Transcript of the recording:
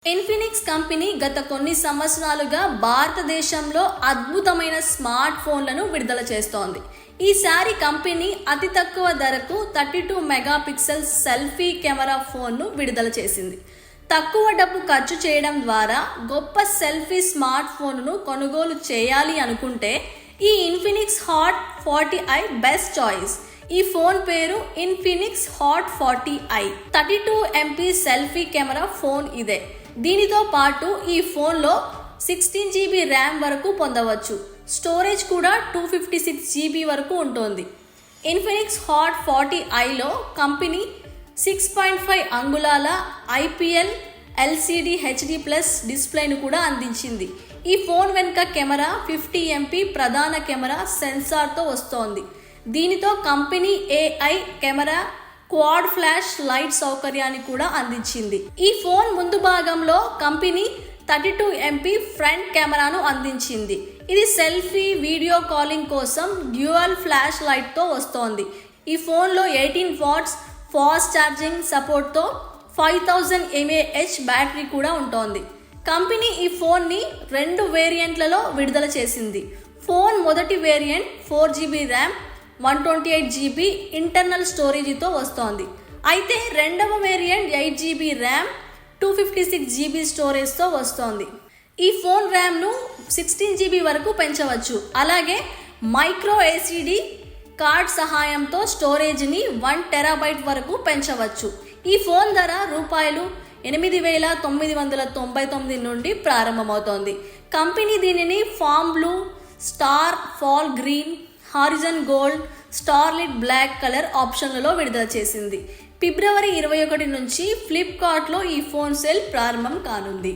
Infinix company గత కొన్ని సంవత్సరాలుగా భారతదేశంలో అద్భుతమైన స్మార్ట్ ఫోన్లను విడుదల చేస్తోంది. ఈసారి కంపెనీ అతి తక్కువ ధరకు 32 మెగాపిక్సెల్ సెల్ఫీ కెమెరా ఫోన్ను విడుదల చేసింది. తక్కువ డబ్బు ఖర్చు చేయడం ద్వారా గొప్ప సెల్ఫీ స్మార్ట్ ఫోన్ను కొనుగోలు చేయాలి అనుకుంటే ఈ Infinix hot 40i best choice. ఈ ఫోన్ పేరు Infinix hot 40i 32 MP selfie camera phone ఇదే. దీనితో పాటు ఈ ఫోన్లో 16 GB ర్యామ్ వరకు పొందవచ్చు. స్టోరేజ్ కూడా 256 GB వరకు ఉంటుంది. ఇన్ఫినిక్స్ హాట్ 40iలో కంపెనీ 6.5 అంగుళాల IPL LCD HD+ డిస్ప్లేను కూడా అందించింది. ఈ ఫోన్ వెనుక కెమెరా 50 MP ప్రధాన కెమెరా సెన్సార్తో వస్తోంది. దీనితో company AI camera quad flash light సౌకర్యాన్ని కూడా అందించింది. ఈ ఫోన్ ముందు భాగంలో కంపెనీ 32 MP ఫ్రంట్ కెమెరాను అందించింది. ఇది సెల్ఫీ వీడియో కాలింగ్ కోసం డ్యూయల్ ఫ్లాష్ లైట్తో వస్తోంది. ఈ ఫోన్లో 18 వాట్స్ ఫాస్ట్ ఛార్జింగ్ సపోర్ట్తో 5000 mAh బ్యాటరీ కూడా ఉంటుంది. కంపెనీ ఈ ఫోన్ని 2 వేరియంట్లలో విడుదల చేసింది. ఫోన్ మొదటి variant 4 GB RAM 128 GB internal స్టోరేజీతో వస్తోంది. అయితే రెండవ వేరియంట్ 8 GB ర్యామ్ 256 GB స్టోరేజ్తో వస్తోంది. ఈ ఫోన్ ర్యామ్ను 16 GB వరకు పెంచవచ్చు. అలాగే మైక్రో SD కార్డ్ సహాయంతో స్టోరేజ్ని 1 TB వరకు పెంచవచ్చు. ఈ ఫోన్ ధర రూపాయలు 8,999 నుండి ప్రారంభమవుతోంది. కంపెనీ దీనిని foam blue, starfall green, horizon gold, starlit black colour ఆప్షన్లలో విడుదల చేసింది. ఫిబ్రవరి 21 నుంచి ఫ్లిప్కార్ట్లో ఈ ఫోన్ సేల్ ప్రారంభం కానుంది.